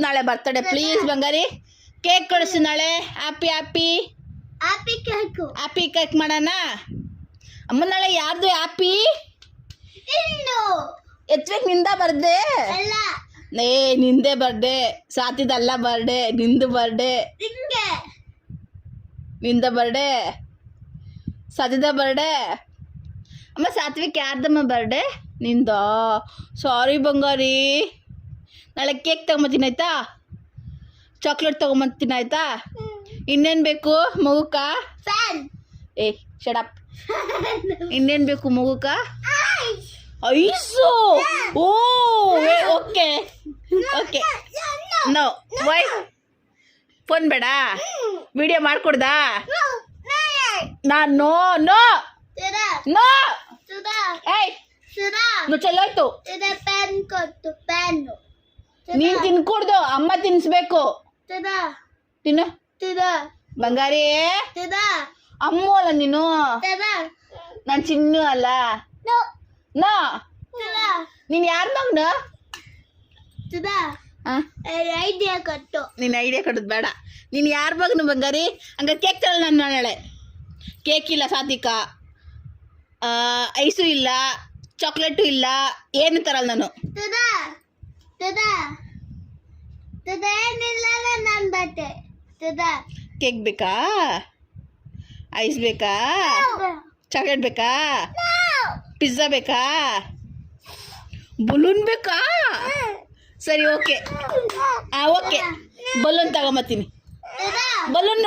ನಾಳೆ birthday please Bangari cake ಕಳಿಸು ನಾಳೆ ಹ್ಯಾಪಿ ಹ್ಯಾಪಿ ಹ್ಯಾಪಿ ಕೇಕ್ ಮಾಡೋಣ ಅಮ್ಮ ನಾಳೆ ಯಾರ್ದು ಹ್ಯಾಪಿ ಎತ್ಬೇಕು ನಿಂದ ಬರ್ಡೇ ಏ ನಿಂದೆ ಬರ್ಡೇ ಸಾತಿದಲ್ಲ ಬರ್ಡೇ ನಿಂದು ಬರ್ಡೇ ನಿಂದ ಬರ್ಡೇ ಸಾತಿದ ಬರ್ಡೇ ಅಮ್ಮ ಸಾತ್ವಿಕ್ ಯಾರ್ದಮ್ಮ ಬರ್ಡೇ ನಿಂದ ಸಾರಿ ಬಂಗಾರಿ ನಾಳೆ ಕೇಕ್ ತಗೊಂಬತ್ತೀನಿ ಆಯ್ತಾ ಚಾಕ್ಲೇಟ್ ತಗೊಂಬತ್ತೀನಿ ಆಯ್ತಾ ಇನ್ನೇನು ಬೇಕು ಮಗುಕ ಏ ಶಡಪ್ ಇನ್ನೇನು ಬೇಕು ಮಗುಕ ಐಸು ಓ okay okay no why phone ಬೇಡ ವಿಡಿಯೋ ಮಾಡ್ಕೊಡ್ದಾ ನಾನು ನೋ ನೋ ನೋ ಏಯ್ ಚಲೋಯ್ತು ನೀನ್ ತಿನ್ಕೊಡ್ದು ಅಮ್ಮ ತಿನ್ಸ್ಬೇಕು ತಿನ್ನು ಬಂಗಾರಿ ಅಮ್ಮ ಅಲ್ಲ ನೀನು ನಾನು ಚಿನ್ನು ಅಲ್ಲ ನೋ ನೀನ್ ಯಾರ ಮಗನ ನೀನ್ ಐಡಿಯಾ ಕೊಟ್ಟದ್ ಬೇಡ ನೀನ್ ಯಾರ ಮಗನು ಬಂಗಾರಿ ಹಂಗ ಕೇಕ್ ತರಲ್ಲ ನಾನು ನಾಳೆ ಕೇಕ್ ಇಲ್ಲ ಸಾತಿಕ ಐಸು ಇಲ್ಲ ಚಾಕ್ಲೇಟು ಇಲ್ಲ ಏನು ತರಲ್ಲ ನಾನು ಕೇಕ್ ಬೇಕಾ ಐಸ್ ಬೇಕಾ ಚಾಕ್ಲೇಟ್ ಬೇಕಾ ಪಿಜ್ಜಾ ಬೇಕಾ ಬಲೂನ್ ಬೇಕಾ ಸರಿ ಓಕೆ ಓಕೆ ಬಲೂನ್ ತಗೊಂಬತ್ತೀನಿ ಬಲೂನ್